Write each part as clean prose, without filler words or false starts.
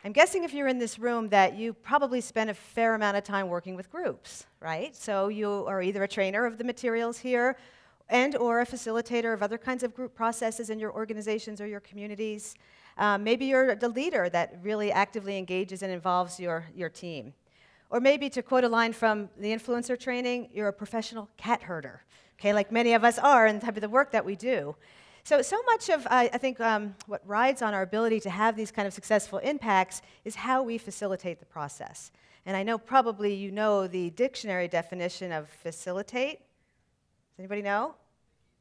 I'm guessing if you're in this room that you probably spend a fair amount of time working with groups, right? So you are either a trainer of the materials here and or a facilitator of other kinds of group processes in your organizations or your communities. Maybe you're the leader that really actively engages and involves your team. Or maybe, to quote a line from the influencer training, you're a professional cat herder, okay, like many of us are in the type of the work that we do. So much of, I think, what rides on our ability to have these kind of successful impacts is how we facilitate the process. And I know probably you know the dictionary definition of facilitate. Does anybody know?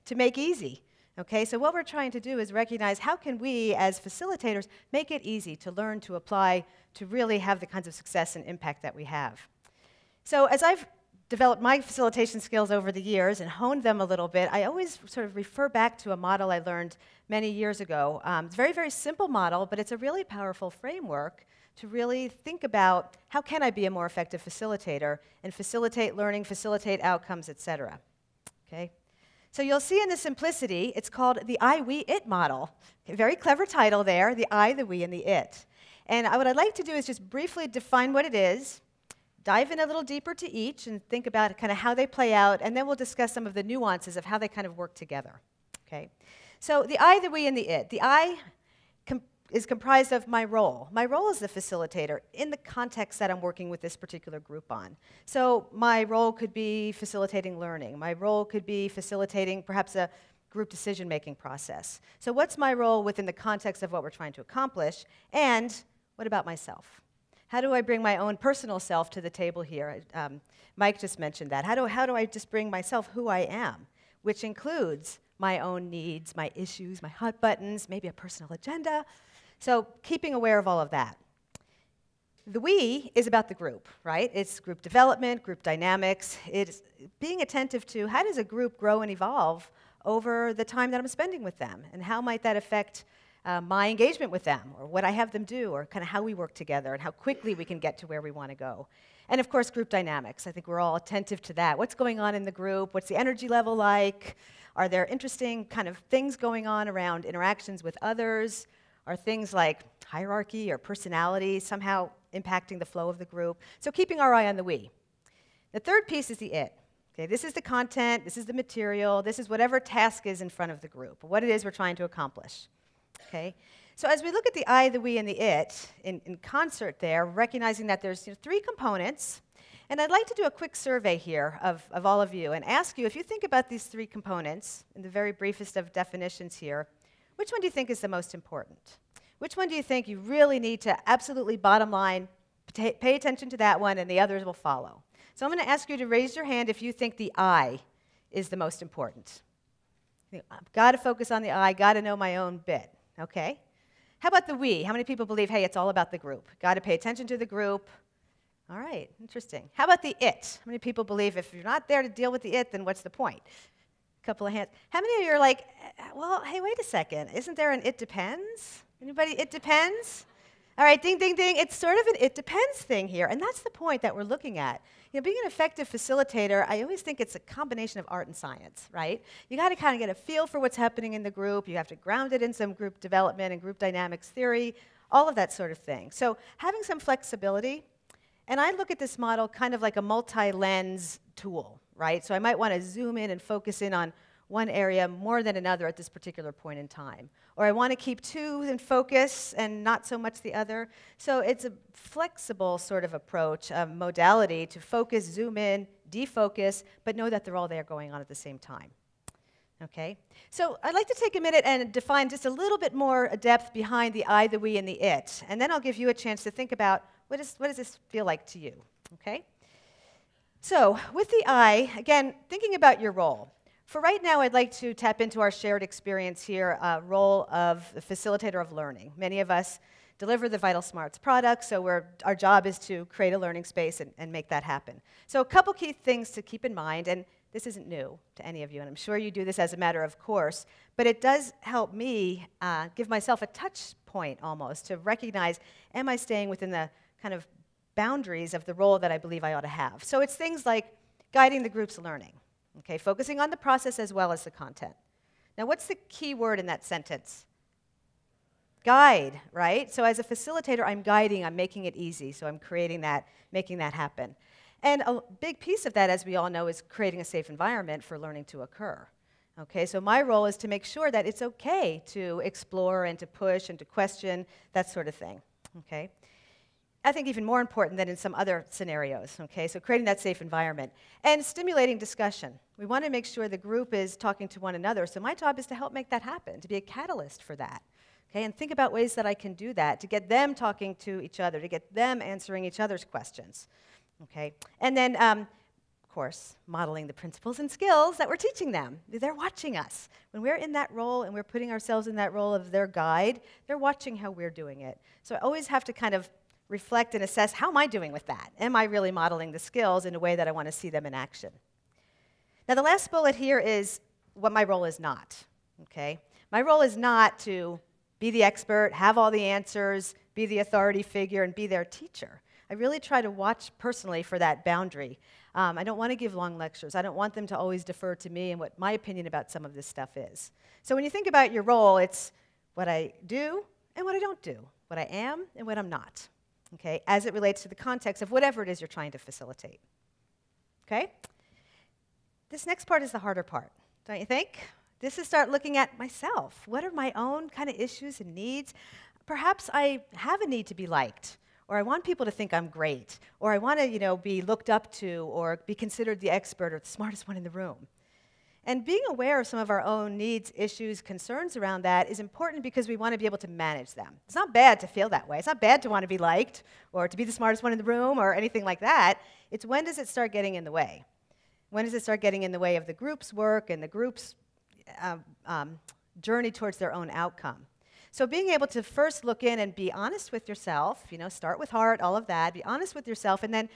To make easy. Okay, so what we're trying to do is recognize how can we, as facilitators, make it easy to learn, to apply, to really have the kinds of success and impact that we have. So as I've developed my facilitation skills over the years and honed them a little bit, I always sort of refer back to a model I learned many years ago. It's a very, very simple model, but it's a really powerful framework to really think about how can I be a more effective facilitator and facilitate learning, facilitate outcomes, et cetera. Okay? So you'll see in the simplicity, it's called the I, we, it model. Okay, very clever title there, the I, the we, and the it. And what I'd like to do is just briefly define what it is, dive in a little deeper to each, and think about kind of how they play out, and then we'll discuss some of the nuances of how they kind of work together. Okay? So the I, the we, and the it. The I is comprised of my role. My role is the facilitator in the context that I'm working with this particular group on. So my role could be facilitating learning. My role could be facilitating perhaps a group decision-making process. So what's my role within the context of what we're trying to accomplish? And what about myself? How do I bring my own personal self to the table here? Mike just mentioned that. How do I just bring myself who I am, which includes my own needs, my issues, my hot buttons, maybe a personal agenda. So keeping aware of all of that. The we is about the group, right? It's group development, group dynamics. It's being attentive to how does a group grow and evolve over the time that I'm spending with them, and how might that affect my engagement with them, or what I have them do, or kind of how we work together, and how quickly we can get to where we want to go. And of course, group dynamics. I think we're all attentive to that. What's going on in the group? What's the energy level like? Are there interesting kind of things going on around interactions with others? Are things like hierarchy or personality somehow impacting the flow of the group? So keeping our eye on the we. The third piece is the it. Okay, this is the content, this is the material, this is whatever task is in front of the group, what it is we're trying to accomplish. Okay? So as we look at the I, the we, and the it in concert there, recognizing that there's three components, and I'd like to do a quick survey here of all of you and ask you, if you think about these three components in the very briefest of definitions here, which one do you think is the most important? Which one do you think you really need to absolutely bottom line, pay attention to that one, and the others will follow? So I'm going to ask you to raise your hand if you think the I is the most important. I've got to focus on the I, got to know my own bit, okay? How about the we? How many people believe, hey, it's all about the group? Got to pay attention to the group. All right, interesting. How about the it? How many people believe if you're not there to deal with the it, then what's the point? Couple of hands. How many of you are like, well, hey, wait a second. Isn't there an it depends? Anybody, it depends? All right, ding, ding, ding. It's sort of an it depends thing here, and that's the point that we're looking at. Being an effective facilitator, I always think it's a combination of art and science, right? You got to kind of get a feel for what's happening in the group. You have to ground it in some group development and group dynamics theory, all of that sort of thing. So having some flexibility, and I look at this model kind of like a multi-lens tool, right? So I might want to zoom in and focus in on one area more than another at this particular point in time. Or I want to keep two in focus and not so much the other. So it's a flexible sort of approach, a modality to focus, zoom in, defocus, but know that they're all there going on at the same time. Okay? So I'd like to take a minute and define just a little bit more depth behind the I, the we, and the it. And then I'll give you a chance to think about what does this feel like to you? Okay? So with the I, again, thinking about your role. For right now, I'd like to tap into our shared experience here, role of the facilitator of learning. Many of us deliver the Vital Smarts product, so our job is to create a learning space and make that happen. So a couple key things to keep in mind, and this isn't new to any of you, and I'm sure you do this as a matter of course, but it does help me give myself a touch point almost to recognize, am I staying within the kind of boundaries of the role that I believe I ought to have? So it's things like guiding the group's learning. Okay, focusing on the process as well as the content. Now, what's the key word in that sentence? Guide, right? So as a facilitator, I'm guiding, I'm making it easy, so I'm creating that, making that happen. And a big piece of that, as we all know, is creating a safe environment for learning to occur. Okay, so my role is to make sure that it's okay to explore and to push and to question, that sort of thing. Okay? I think even more important than in some other scenarios, okay? So creating that safe environment. And stimulating discussion. We want to make sure the group is talking to one another, so my job is to help make that happen, to be a catalyst for that. Okay? And think about ways that I can do that, to get them talking to each other, to get them answering each other's questions. Okay? And then, of course, modeling the principles and skills that we're teaching them. They're watching us. When we're in that role and we're putting ourselves in that role of their guide, they're watching how we're doing it. So I always have to kind of reflect and assess, how am I doing with that? Am I really modeling the skills in a way that I want to see them in action? Now, the last bullet here is what my role is not. Okay? My role is not to be the expert, have all the answers, be the authority figure, and be their teacher. I really try to watch personally for that boundary. I don't want to give long lectures. I don't want them to always defer to me and what my opinion about some of this stuff is. So when you think about your role, it's what I do and what I don't do, what I am and what I'm not, okay, as it relates to the context of whatever it is you're trying to facilitate. Okay? This next part is the harder part, don't you think? This is start looking at myself. What are my own kind of issues and needs? Perhaps I have a need to be liked, or I want people to think I'm great, or I want to, be looked up to, or be considered the expert or the smartest one in the room. And being aware of some of our own needs, issues, concerns around that is important because we want to be able to manage them. It's not bad to feel that way. It's not bad to want to be liked, or to be the smartest one in the room, or anything like that. It's when does it start getting in the way? When does it start getting in the way of the group's work and the group's journey towards their own outcome? So being able to first look in and be honest with yourself, start with heart, all of that, be honest with yourself, and then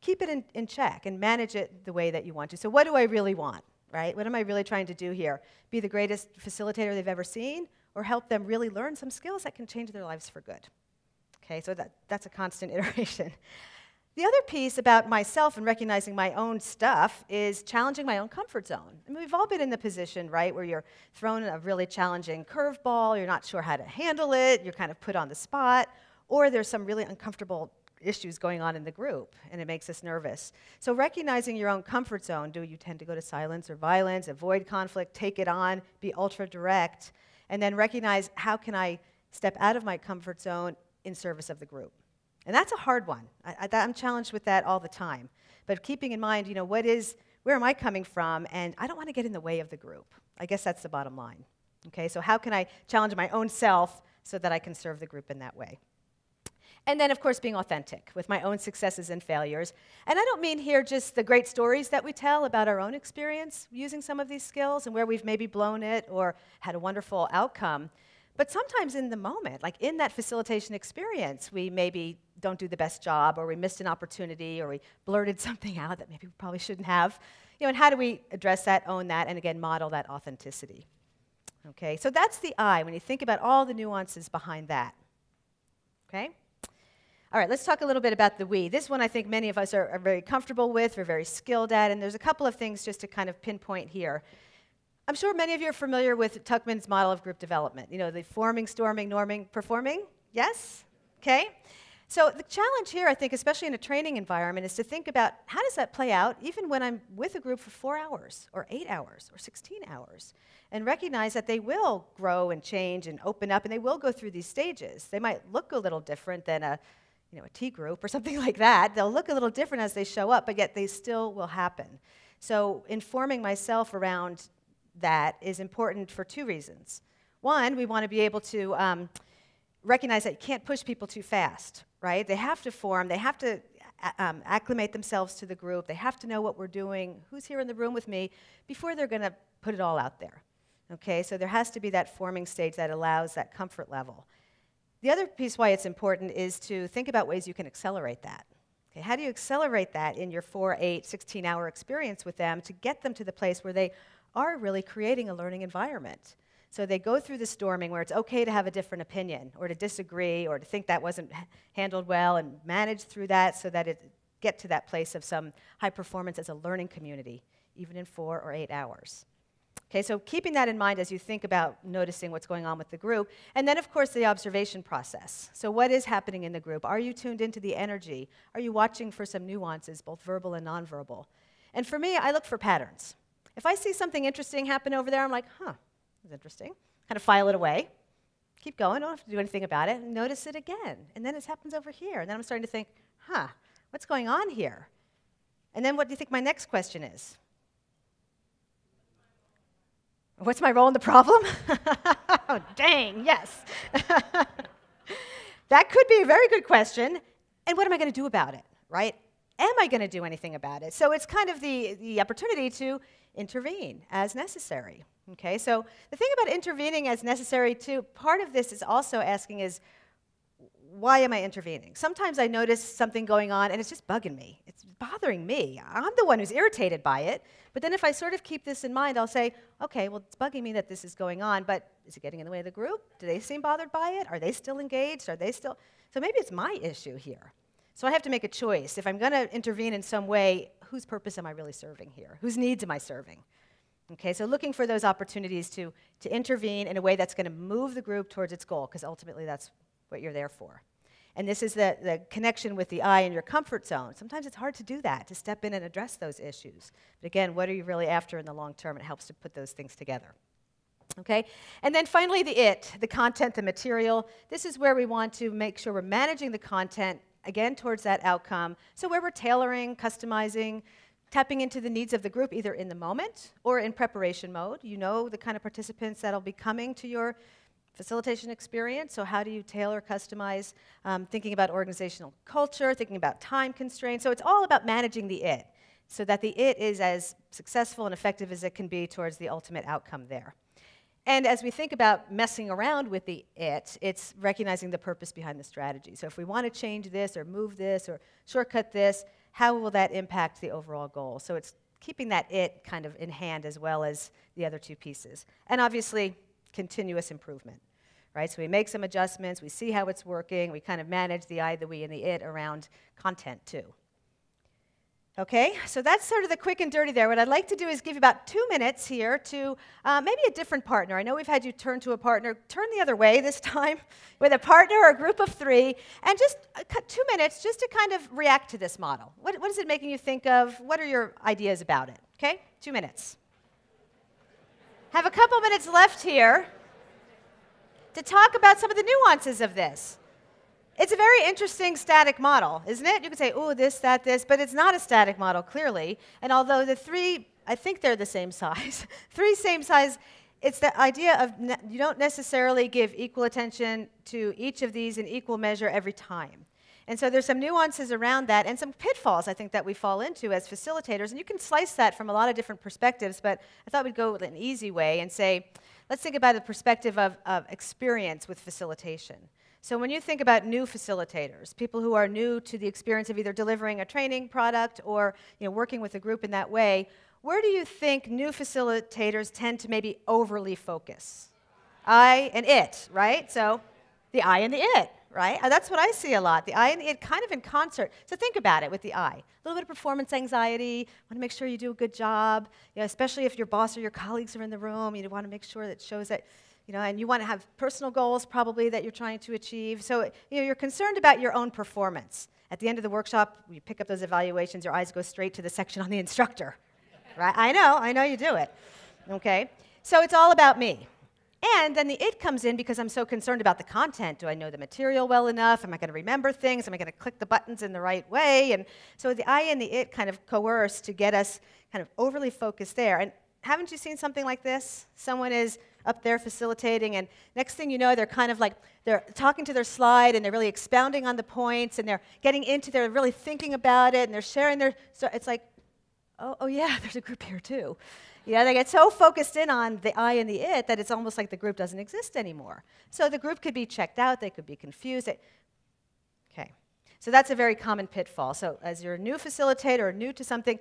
keep it in check and manage it the way that you want to. So what do I really want, right? What am I really trying to do here? Be the greatest facilitator they've ever seen, or help them really learn some skills that can change their lives for good? Okay, so that's a constant iteration. The other piece about myself and recognizing my own stuff is challenging my own comfort zone. I mean, we've all been in the position, right, where you're thrown a really challenging curveball, you're not sure how to handle it, you're kind of put on the spot, or there's some really uncomfortable issues going on in the group, and it makes us nervous. So recognizing your own comfort zone, do you tend to go to silence or violence, avoid conflict, take it on, be ultra direct, and then recognize how can I step out of my comfort zone in service of the group. And that's a hard one. I'm challenged with that all the time. But keeping in mind, where am I coming from? And I don't want to get in the way of the group. I guess that's the bottom line. Okay, so how can I challenge my own self so that I can serve the group in that way? And then, of course, being authentic with my own successes and failures. And I don't mean here just the great stories that we tell about our own experience using some of these skills and where we've maybe blown it or had a wonderful outcome. But sometimes in the moment, like in that facilitation experience, we maybe don't do the best job, or we missed an opportunity, or we blurted something out that maybe we probably shouldn't have. And how do we address that, own that, and again, model that authenticity? Okay, so that's the I, when you think about all the nuances behind that. Okay? All right, let's talk a little bit about the we. This one I think many of us are very comfortable with, we're very skilled at, and there's a couple of things just to kind of pinpoint here. I'm sure many of you are familiar with Tuckman's model of group development. The forming, storming, norming, performing. Yes? Okay. So the challenge here, I think, especially in a training environment, is to think about how does that play out even when I'm with a group for 4 hours, or 8 hours, or 16 hours, and recognize that they will grow and change and open up, and they will go through these stages. They might look a little different than a T group or something like that. They'll look a little different as they show up, but yet they still will happen. So informing myself around that is important for 2 reasons. One, we want to be able to recognize that you can't push people too fast, right? They have to form, they have to acclimate themselves to the group, they have to know what we're doing, who's here in the room with me, before they're going to put it all out there. Okay, so there has to be that forming stage that allows that comfort level. The other piece why it's important is to think about ways you can accelerate that. Okay, how do you accelerate that in your 4, 8, 16-hour experience with them to get them to the place where they are really creating a learning environment? So they go through the storming where it's okay to have a different opinion or to disagree or to think that wasn't handled well, and manage through that so that it get to that place of some high performance as a learning community, even in 4 or 8 hours. Okay, so keeping that in mind as you think about noticing what's going on with the group. And then, of course, the observation process. So what is happening in the group? Are you tuned into the energy? Are you watching for some nuances, both verbal and nonverbal? And for me, I look for patterns. If I see something interesting happen over there, I'm like, huh, that's interesting. Kind of file it away. Keep going, don't have to do anything about it. And notice it again. And then it happens over here. And then I'm starting to think, huh, what's going on here? And then what do you think my next question is? What's my role in the problem? Oh, dang, yes. That could be a very good question. And what am I going to do about it, right? Am I going to do anything about it? So it's kind of the opportunity to intervene as necessary. Okay, so the thing about intervening as necessary, too, part of this is also asking is, why am I intervening? Sometimes I notice something going on, and it's just bugging me. It's bothering me. I'm the one who's irritated by it. But then if I sort of keep this in mind, I'll say, okay, well, it's bugging me that this is going on, but is it getting in the way of the group? Do they seem bothered by it? Are they still engaged? Are they still? So maybe it's my issue here. So I have to make a choice. If I'm going to intervene in some way, whose purpose am I really serving here? Whose needs am I serving? Okay, so looking for those opportunities to intervene in a way that's going to move the group towards its goal, because ultimately that's what you're there for. And this is the connection with the I in your comfort zone. Sometimes it's hard to do that, to step in and address those issues. But again, what are you really after in the long term? It helps to put those things together. Okay? And then finally, the content, the material. This is where we want to make sure we're managing the content, again, towards that outcome. So where we're tailoring, customizing, tapping into the needs of the group, either in the moment or in preparation mode. You know the kind of participants that'll be coming to your facilitation experience, so how do you tailor, customize, thinking about organizational culture, thinking about time constraints. So it's all about managing the it, so that the it is as successful and effective as it can be towards the ultimate outcome there. And as we think about messing around with the it, it's recognizing the purpose behind the strategy. So if we want to change this or move this or shortcut this, how will that impact the overall goal? So it's keeping that it kind of in hand as well as the other two pieces. And obviously, continuous improvement, right? So we make some adjustments, we see how it's working, we kind of manage the I, the we, and the it around content too. Okay, so that's sort of the quick and dirty there. What I'd like to do is give you about 2 minutes here to maybe a different partner. I know we've had you turn to a partner. Turn the other way this time with a partner or a group of 3, and just 2 minutes just to kind of react to this model. What is it making you think of? What are your ideas about it? Okay, 2 minutes. Have a couple minutes left here to talk about some of the nuances of this. It's a very interesting static model, isn't it? You could say, oh, this, that, this, but it's not a static model, clearly. And although the 3, I think they're the same size, 3 same size, it's the idea of you don't necessarily give equal attention to each of these in equal measure every time. And so there's some nuances around that and some pitfalls, I think, that we fall into as facilitators. And you can slice that from a lot of different perspectives, but I thought we'd go with an easy way and say, let's think about the perspective of experience with facilitation. So when you think about new facilitators, people who are new to the experience of either delivering a training product or working with a group in that way, where do you think new facilitators tend to maybe overly focus? I and it, right? So the I and the it. Right? That's what I see a lot. The I and the it kind of in concert. So think about it with the I. A little bit of performance anxiety, want to make sure you do a good job, especially if your boss or your colleagues are in the room, you want to make sure that shows that, and you want to have personal goals probably that you're trying to achieve. So, you're concerned about your own performance. At the end of the workshop, you pick up those evaluations, your eyes go straight to the section on the instructor. Right? I know you do it. Okay? So it's all about me. And then the it comes in because I'm so concerned about the content. Do I know the material well enough? Am I going to remember things? Am I going to click the buttons in the right way? And so the I and the it kind of coerce to get us kind of overly focused there. And haven't you seen something like this? Someone is up there facilitating, and next thing you know, they're kind of like, they're talking to their slide, and they're really expounding on the points, and they're getting into, they're really thinking about it, and they're sharing their, so it's like, oh yeah, there's a group here too. They get so focused in on the I and the it that it's almost like the group doesn't exist anymore. So the group could be checked out, they could be confused. Okay, so that's a very common pitfall. So as you're a new facilitator or new to something,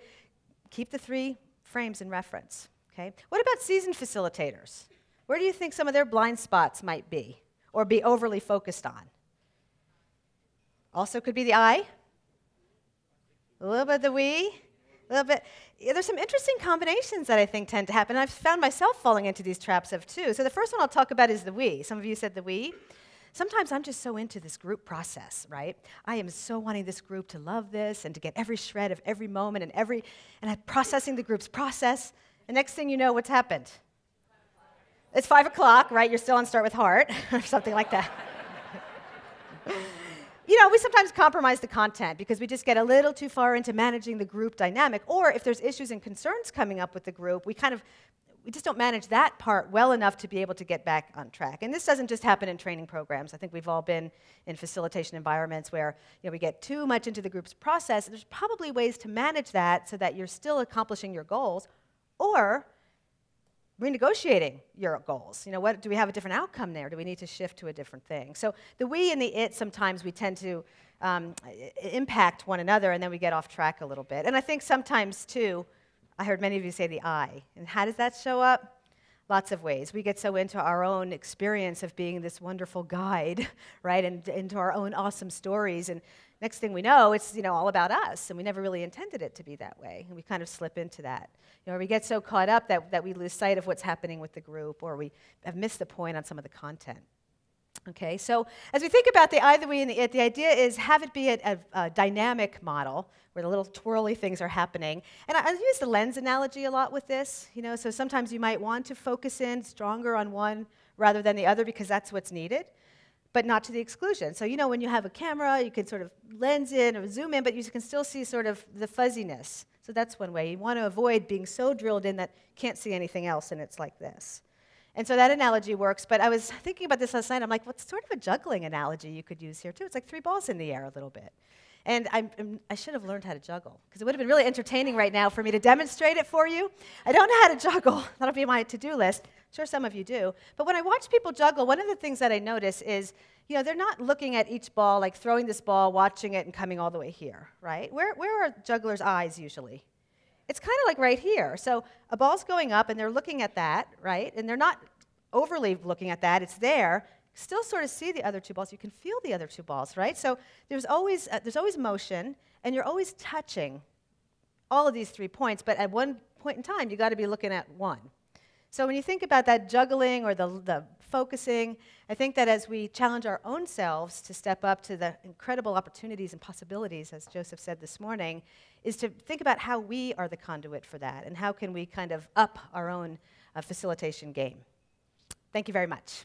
keep the 3 frames in reference. Okay, what about seasoned facilitators? Where do you think some of their blind spots might be or be overly focused on? Also could be the I, a little bit of the we, A little bit. Yeah, there's some interesting combinations that I think tend to happen. I've found myself falling into these traps of too. So the first one I'll talk about is the we. Some of you said the we. Sometimes I'm just so into this group process, right? I am so wanting this group to love this and to get every shred of every moment and I'm processing the group's process. And next thing you know, what's happened? It's 5 o'clock, right? You're still on Start with Heart or something like that. You know, we sometimes compromise the content because we just get a little too far into managing the group dynamic. Or if there's issues and concerns coming up with the group, we just don't manage that part well enough to be able to get back on track. And this doesn't just happen in training programs. I think we've all been in facilitation environments where we get too much into the group's process. There's probably ways to manage that so that you're still accomplishing your goals or renegotiating your goals. What do we have a different outcome there? Do we need to shift to a different thing? So the we and the it, sometimes we tend to impact one another, and then we get off track a little bit. And I think sometimes, too, I heard many of you say the I. And how does that show up? Lots of ways. We get so into our own experience of being this wonderful guide, right, and into our own awesome stories. And next thing we know, it's all about us, and we never really intended it to be that way. And we kind of slip into that. We get so caught up that we lose sight of what's happening with the group, or we have missed the point on some of the content. Okay, so as we think about the I, the we, and the it, the idea is have it be a dynamic model where the little twirly things are happening. And I use the lens analogy a lot with this. So sometimes you might want to focus in stronger on one rather than the other because that's what's needed, but not to the exclusion. So when you have a camera, you can sort of lens in or zoom in, but you can still see sort of the fuzziness. So that's one way. You want to avoid being so drilled in that you can't see anything else, and it's like this. And so that analogy works, but I was thinking about this last night. I'm like, what's sort of a juggling analogy you could use here, too? It's like 3 balls in the air a little bit. And I should have learned how to juggle, because it would have been really entertaining right now for me to demonstrate it for you. I don't know how to juggle. That'll be my to-do list. I'm sure some of you do. But when I watch people juggle, one of the things that I notice is, they're not looking at each ball, like throwing this ball, watching it, and coming all the way here, right? Where are jugglers' eyes usually? It's kind of like right here. So a ball's going up, and they're looking at that, right? And they're not overly looking at that. It's there. Still sort of see the other 2 balls. You can feel the other 2 balls, right? So there's always motion, and you're always touching all of these 3 points, but at one point in time, you've got to be looking at one. So when you think about that juggling or the focusing, I think that as we challenge our own selves to step up to the incredible opportunities and possibilities, as Joseph said this morning, is to think about how we are the conduit for that, and how can we kind of up our own facilitation game. Thank you very much.